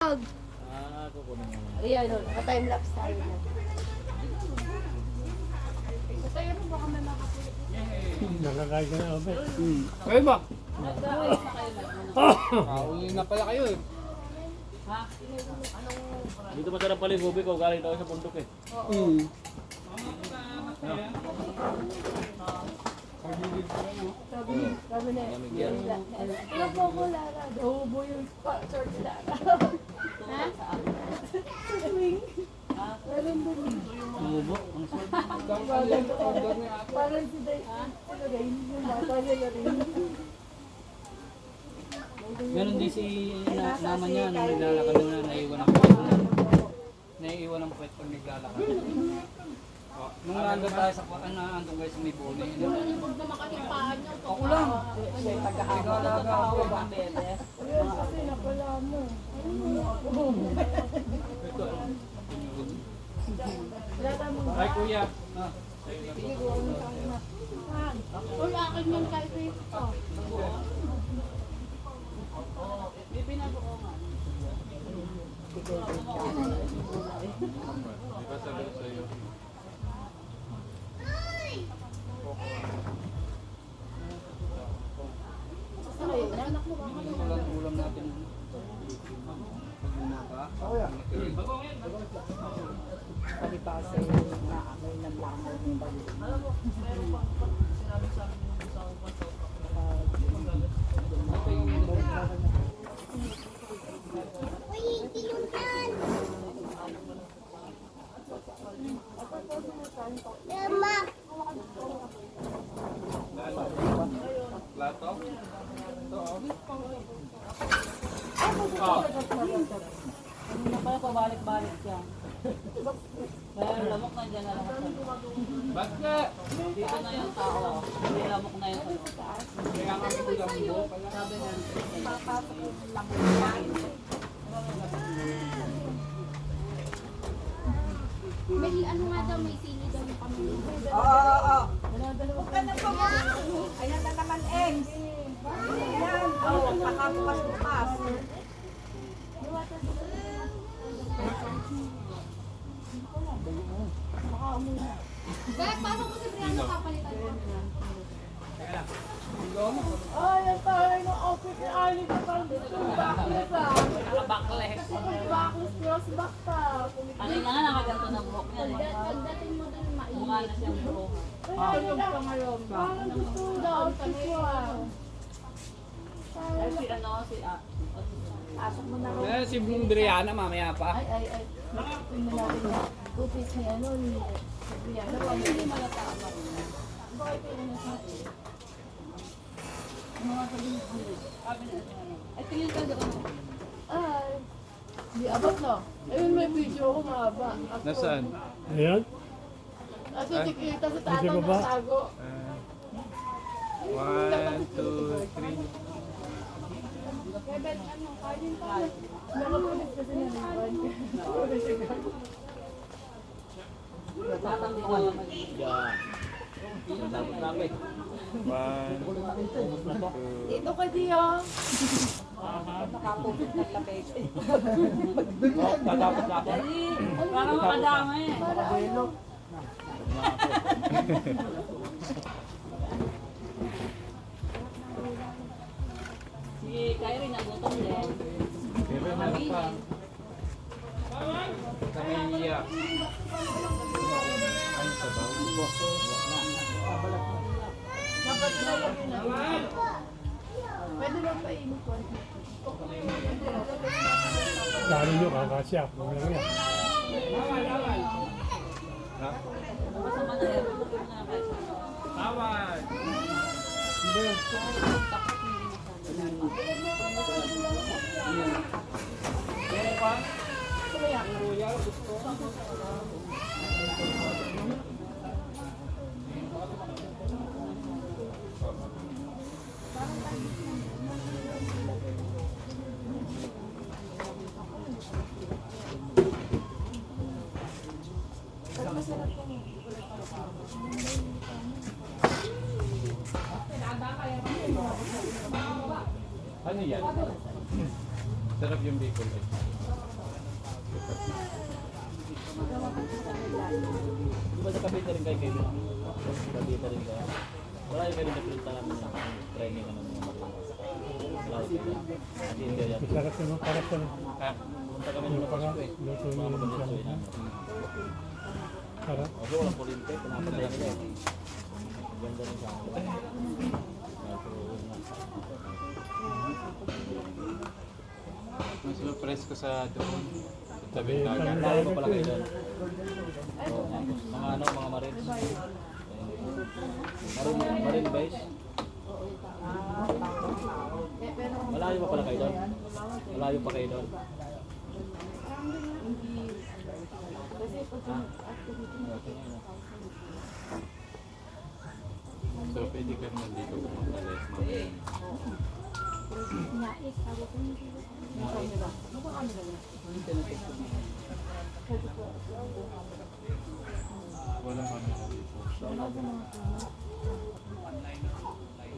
vlog. Kukunin mo. Ayan, naka-timelapse tayo na. Nakakain ka na ako, Bet. Kayo ba? Uli na pala kayo eh. Dito masarap pala yung gobi ko, galing tayo sa bundok eh. Sabi na, ano po ko, Lara? Dahubo yung short ni Lara. Ha? Swing. Meron doon. Mubo? Ang sword. Parang si Day. Ano Day? Yung bata niya rin. Ganon din si naman niya nung naglalakad na naiiwan ang puwet na. Naiiwan ang puwet pag naglalakad. Nung nandun tayo sa nandun kayo sa may bone. Ako lang. Nag-aalaga ako. Ayun, kasi napala mo. Ay kuya. Uy, akin yan kahit ito. Ulam natin. Palipasa yung naamoy ng langaw ng balik. Plato? Hindi na pala pabalik-balik siya. Kaya lamok na dyan na lang. Bakit? Dito na yung tao. Hindi lamok na yung tao. Kaya kami kulang mo pala. Sabi na. May ano nga daw, may sili daw yung pamilya. Oo. Huwag ka na pumunta. Ayan na naman, Ems. Ayan. Oo, pakabukas-bukas. Bek, paano ko si Brianna kapalitan ko? Ay, ang taray ng outfit ni Ali na parang gusto yung backless ah. Nakabakles. Backless cross back pa. Ano nga nakaganto na buhok niya. Pagdating mo dun Mukha na siyang buhok. Kaya nila, parang gusto yung outfit ko ah. Ay, si ano, si Pasok mo na Eh, si Blue Brianna mamaya pa. Ay. Tingnan natin na. Two-piece ni ano, ni Brianna. Pamili malatama. Bakit yung ano sa atin? mga sabihin ko. Sabi na siya. Ay, tingin ka doon. Ay. Di abot no? Ayun may video ko mahaba. Ako. Nasaan? Ayan. Kasi tikita sa Kasi tatang baba. natago. 1, 2, 3. Kaya ano, kanin pa. Nakapulit kasi na liwan. Tatang ko na mag- Tapos namin. 1, 2, Dito ka diyo. nakapupit ng lapit. tatapos na ako. Dali, para makadamay. Si Kyrie nagutom din. Pero meron pa. Kami iyak. Ano sa baw? Dapat ilalagay na. Pwede ba painit ko? Lalo nyo, kakasya. Huwag lang yan. Ha? Masama na yun. Tawad! Meron pa? Royal, gusto. Ano yan? Sarap yung bacon eh. Kabita rin kayo kayo. Kabita rin kayo. Wala yung meron na pinunta namin sa training ng mga marunong. Wala yung kayo. Hindi kayo. Isa kasi mo para sa Punta kami ng Pasko eh. luto Mga niyo ng kapatid siya. namin. Para Kasi walang kurinte, pinapadala nila eh. Ganda rin sa akin. Mas surprise ko sa doon. Sa eh, Bintagan. Layo pa pala kayo doon. So, mga ano, mga marines. Marine base. Malayo pa pala kayo doon? Malayo pa kayo doon? So, pwede ka naman dito pumunta guys. Mamaya. Nais, sabi ko hindi. Walang kami na dito.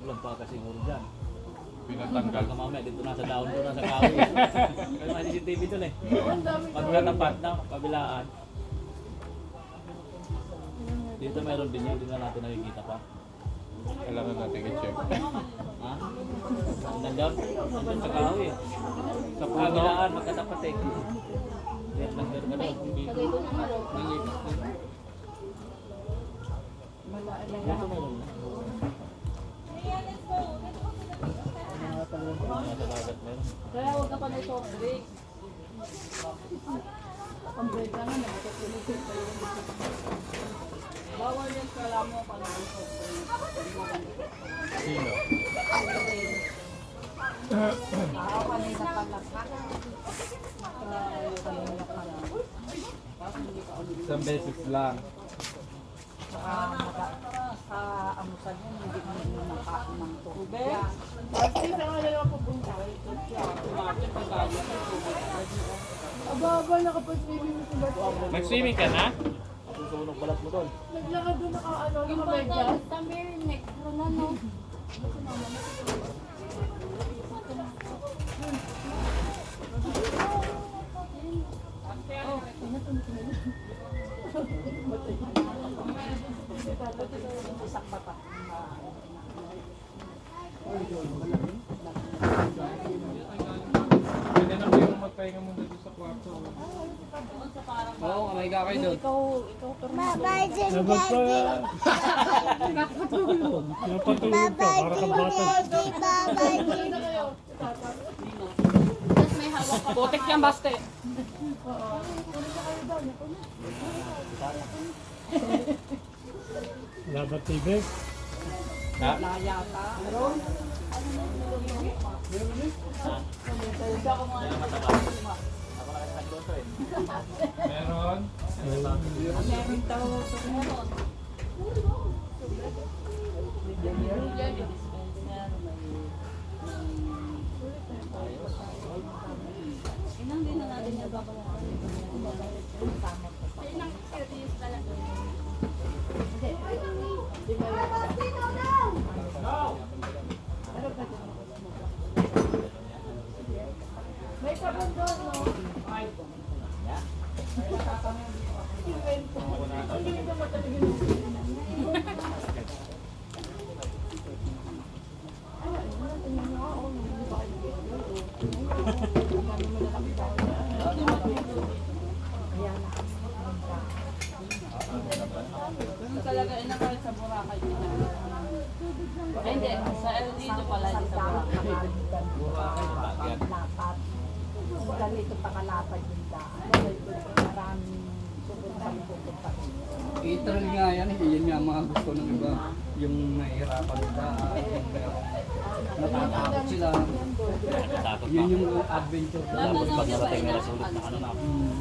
Ulan pa kasi siguro dyan. Pinatanggal. Baka mamaya dito na sa daon doon na sa kahoy. Kasi may CCTV doon eh. Pagkatapat na, kabilaan. Dito meron din yan, hindi na natin nakikita pa. Kailangan natin i-check. Ha? Nandun? Nandun sa kahoy eh. Sa kabilaan, magkatapat eh. Dito lang meron ka doon. Lagay ko ng ano. Dito meron na. Nasa dagat meron. Kaya huwag ka pa na soft drink. Ang break ka nga, nagkatulog ko pa yung bawal yung kala mo pa ng soft drink. Sino? Ako kanina pa lang. Isang beses lang. Sa amusan yun, hindi mo nakain ng tubig. Kasi sa kanila pupunta. Aba, nakapag-swimming mo sa bato. Nag-swimming ka na? Susunog balat mo doon. Naglakad doon naka-ano, Yung naka-medyas. bata, tamirinek, Romano. Pwede na kayo magpahinga muna doon sa kwarto. Oo, kamay ka kayo doon. dapat pa napatulog ka para kang bata. Tapos may hawak ka. Putik yan, baste. Dapat TV. Ha? Kaya mataba. Ako lang ang nagluto eh. Meron? Inang din na natin yung babawasan. Inang serious talaga. May sabon doon, no? Ang galing naman talaga yung Ganun talaga inakal sa Boracay dito. Ay, hindi. Sa El Nido pala, hindi sa Boracay. Lapat. Kung ganito pakalapad yung daan. Maraming subukan pupunta. Literal nga yan, yun nga ang mga gusto ng iba. Yung nahihirapan nila, yung natatakot sila. Takot Yun pa. yung adventure. Tapos pag narating nila sulit na ano na.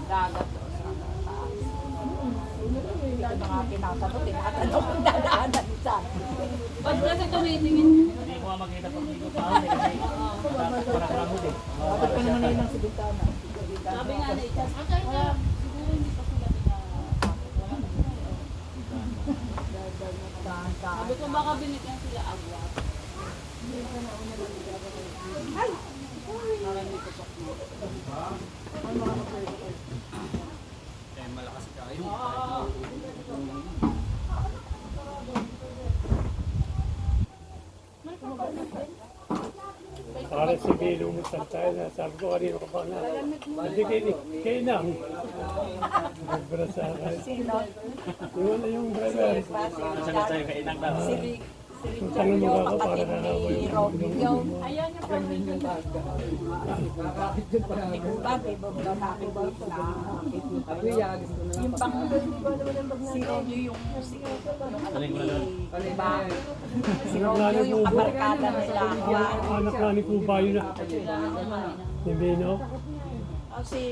Dagat doon sa taas. Yung mga tinatanong, tinatanong kung dadaanan saan. Pag kasi tumitingin, Hindi mo nga makita pag hindi ko pa ako eh. Kasi parang ramod eh. Bakit ka naman yun ang Sibitana? sabi nga na ito. Siguro hindi pa sila Sabi ko baka binigyan sila agwa. Eh, malakas kayo. sige, lumutan tayo na. Sabi ko, kanino ka ba na? Hindi kay Nang. Nagbara sa akin. Sino? Yung driver. Nasa na tayo kay Inang daw. Kung tanong mo ako, para na ako yung Ayaw niya pa rin yung Yung pang si Romeo yung Alin mo na doon? diba? Si Romeo yung kabarkada nila. anak na ni Kubayo na. Hindi, no? Si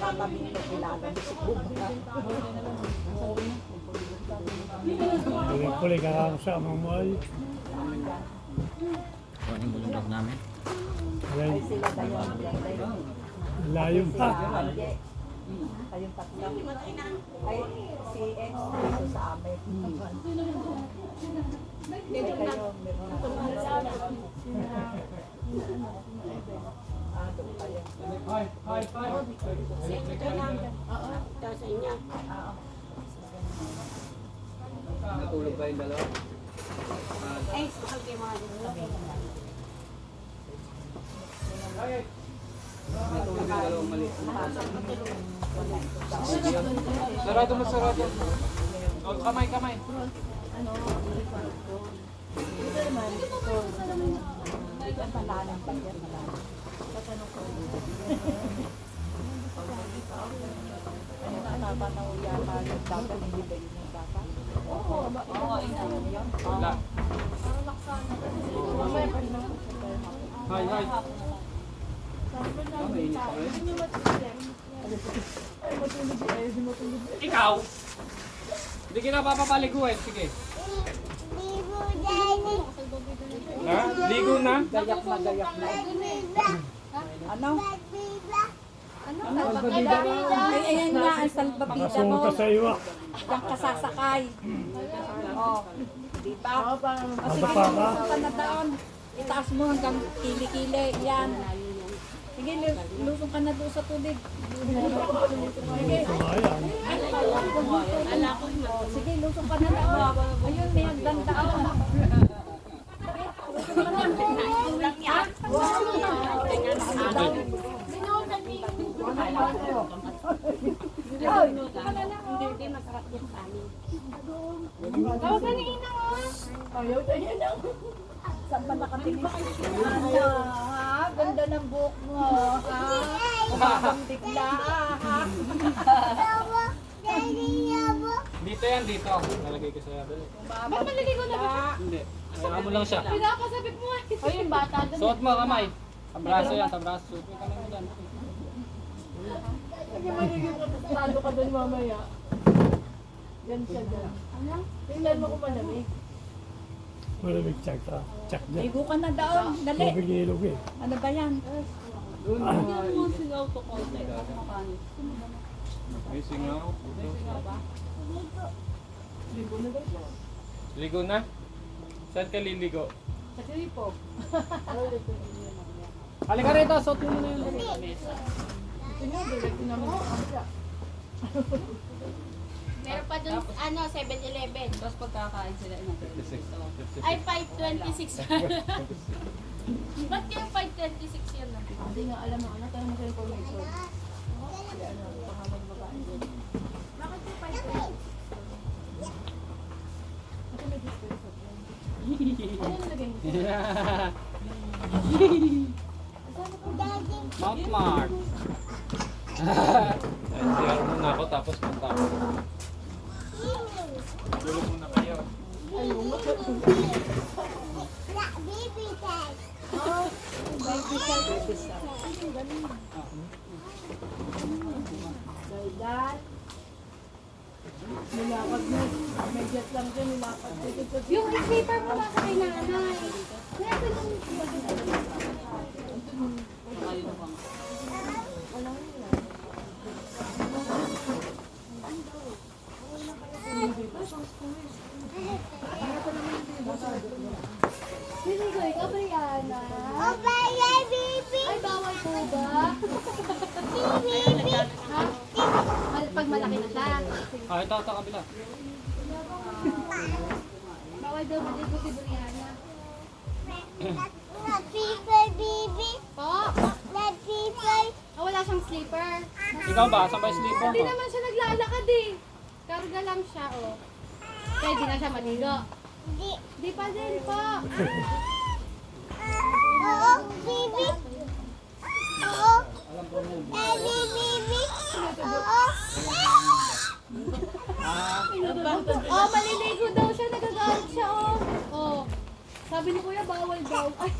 tatabing ko kilala si Kuba. Puli ka kasama mo ay. Kuha yung bulong dog namin. Ay, Sila dayon. layo pa. Kayong tatlo. Ay, si X dito sa amin. Ay, kayo, meron na. Doon kayo. Natulog ba yung dalawa? Natulog yung dalawang mali. Sarado mo, sarado. Oh, kamay, kamay. Malalang pa yan, malalang. Ano na napanaw yata yung dapat, hindi ba yun yung dapat? Wala. Hi, hi. Mainit pa rin. Ikaw? Hindi kita papapaliguin. Sige. Ha? Ligo na? Gayak na, gayak na. Ano? Ay, ayan nga, ang salbabida mo. Nakasuot ka sa iwa. Diyan ka sasakay. Oh, di ba? Kasi Madapa ka. ka na doon. Itaas mo hanggang kili-kili. Yan. Sige, lusong ka na doon sa tubig. Sige. Ayan. Oh, sige, lusong ka na doon. Ayun, may hagdan doon. Tawag ka ni Ina mo. Ayaw tayo na. Saan ba nakatingin? Ano, ha? Ganda ng buhok mo, ha? Kumabang bigla, ha? Dito yan, dito. Nalagay ko sa yabel. Ba't maliligo na ba? Hindi. Ayaw mo lang siya. Pinapasabit mo eh. O yung bata doon. Suot mo kamay. Tabraso yan, tabraso. Suot mo kamay mo dyan. Kasi magiging talo ka doon mamaya. Yan siya dyan. Tingnan mo kung malamig. Malamig check ka. Check dyan. Ligo ka na doon. Dali. Tubig ilog eh. Ano ba yan? Doon may singaw. Ligo na? Saan ka liligo? Sa kripo. Halika rito, suot mo na yun. Tingnan, direct namin sa kabila. Meron pa dun, 7-Eleven. Tapos pagkakain sila na. 56. Ay, 5.26. Ba't kayo 5.26 yun na? Hindi nga alam mo, ano, tanong mo sa information. Si ano, pangalan babae din. Bakit kayo 5.26? Kasi may discount sa yan. Ano nilagay mo? Mount Mart. Siyar muna ako tapos punta ako. Tulog muna kayo. Dahil nilakad mo. May jet lang dyan, nilakad mo. Yung paper mo nasa kay nanay. Meron yung... Niligo ikaw, Brianna. Ay, bawal po ba? Ha? Pag malaki na siya. Ah, ito kabila. Bawal daw maligo si Brianna. Po? Ah, wala siyang sleeper. Ikaw ba? Saan ba yung sleeper Hindi mo? naman siya naglalakad eh. Karga lang siya, oh. Kaya di na siya maligo. Di pa din po. Oh, maliligo daw siya. Nagagalit siya, oh. Oh. Sabi ni Kuya, bawal daw. Ay,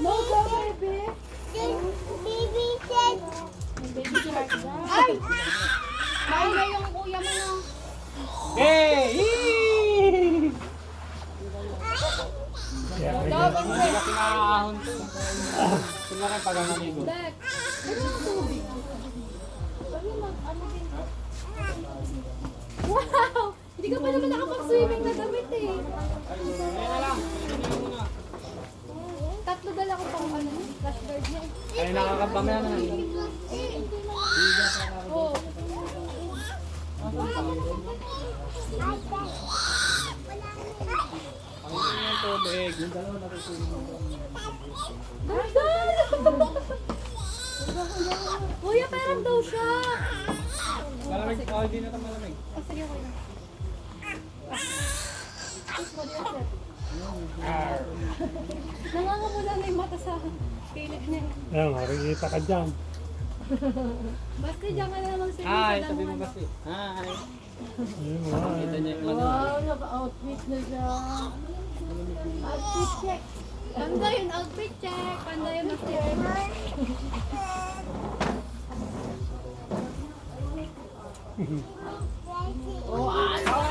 No, go, baby. ay! Mauna yung kuya mo na. Hey! Kaya may Hindi ka kinakahon to. Tingnan ka pag naligo. Dek. Ano ang tubig? Wow! Hindi ka pa naman nakapag-swimming na damit eh. Ayun na lang. Ayun na muna. Tatlo dala ko pang ano, flash guard niya. Ay, nakakabang na na. Oh. Ang yung tubig. Kuya, parang daw siya. Malamig. Oh, hindi na ito malamig. Oh, sige, kuya. Nangangamula na yung mata sa kilid niya. Ayan, makikita ka dyan. Basta diyan ka na naman swimming Hi, sa sabi mo damuhan. kasi. Hi. Ayun, Kita niya yung ano. Wow, naka-outfit na siya. Outfit check. Panda yun, outfit check. Panda yun, master.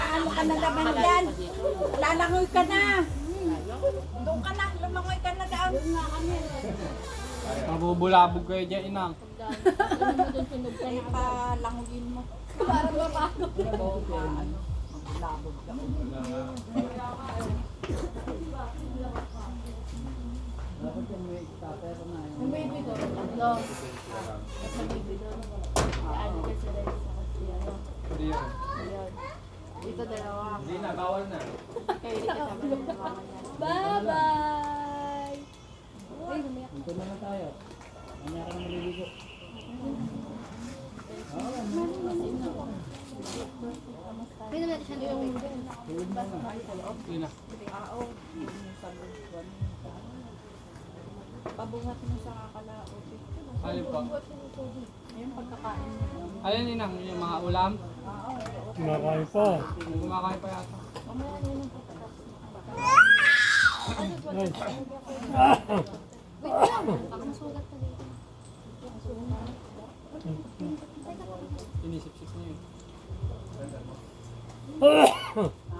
Ano ka na naman dyan? Lalangoy ka na. Doon ka na, lumangoy ka na daan. Mabubulabog kayo dyan, inang. Ay, palangoyin mo. Parang mapano. Yung baby ko, tatlo. At may baby doon. Ano kasi rin sa kasi ano. Hindi yun. Ayun. Dito dalawa. Hindi na, bawal na. Kaya dito kami ng mama niya. Bye-bye! Ay, lumiyak. Dito na tayo. Mamaya ka na maliligo. Pwede natin siya yung Hindi na. Pabungat mo sa kakalaot. Alin pa? Ayun, pagkakain mo. Alin, inang? Yung mga ulam? Kumakain pa. Kumakain pa yata. Ay. Wait lang. Baka masugat ka dito. Inisip-sip niyo yun.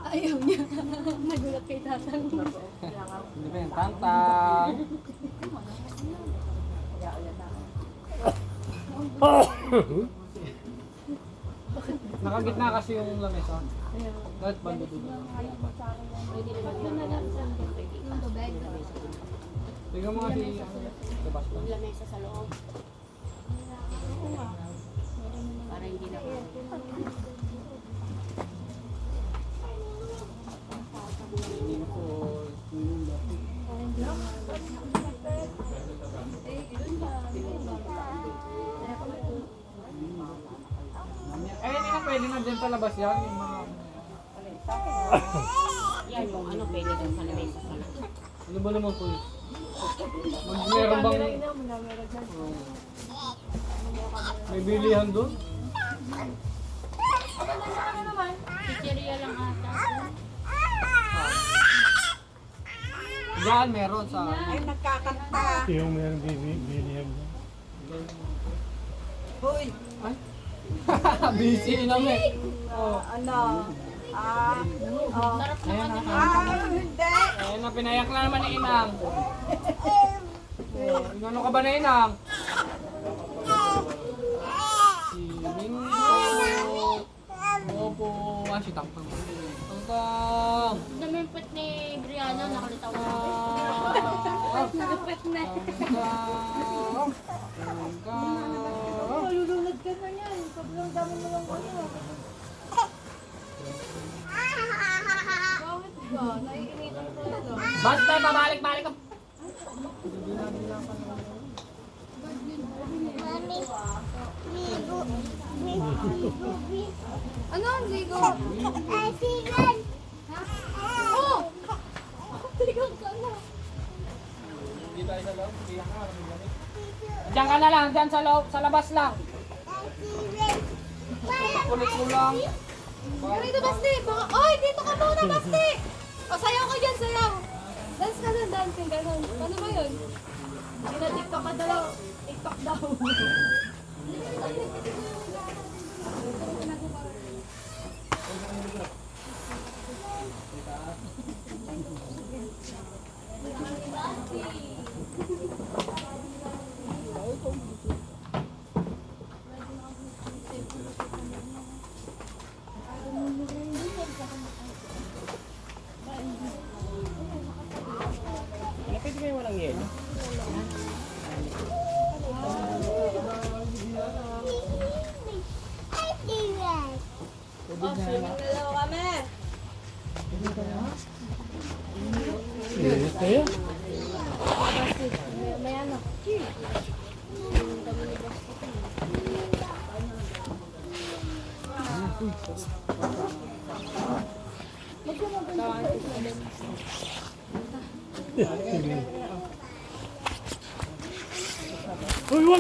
Ayaw niya. Nagulat kay tatang. Hindi ba yung tantang? Nakagitna kasi yung lamesa. Bakit bando doon? Tatlo na lang sa yung tubig. Tingnan mo nga si Sebastian. Lamesa sa loob. Para hindi na Eh, hindi na pwede na dyan sa labas yan. Yung mga... Yan yung ano pwede doon sa lamesa sa labas. Ano ba naman po yun? Meron bang... May bilihan doon? chicheria lang ata. Diyan, meron sa... Ay, nagkakanta. Yung meron bilihan dyan. Hoy, Busy namin. ano? Sarap naman yung Hindi. Ayun na, pinayak na naman ni Inang. Ano ka ba na Inang? Si Mingo. Opo. Ah, si Tangtang. Tangtang. Namimpit ni Brianna, nakalitaw na. Lupit na. Malulunod ka na yan. Sobrang dami mo lang ano. Bakit ba? Naiinitan ko ito. Basta babalik-balik ka. Ano ang ligo? Oh! Ligo ka na. Diyan ka na lang, diyan sa loob, sa labas lang. Kulit mo lang. Ganito, Basti. Oy, dito ka muna, Basti. O, sayaw ka dyan, sayaw. Dance ka dyan, dancing, gano'n. Paano ba yun? Tina-tiktok ka daw. TikTok daw. Pwede kayo walang yelo? Init kayo? May ano.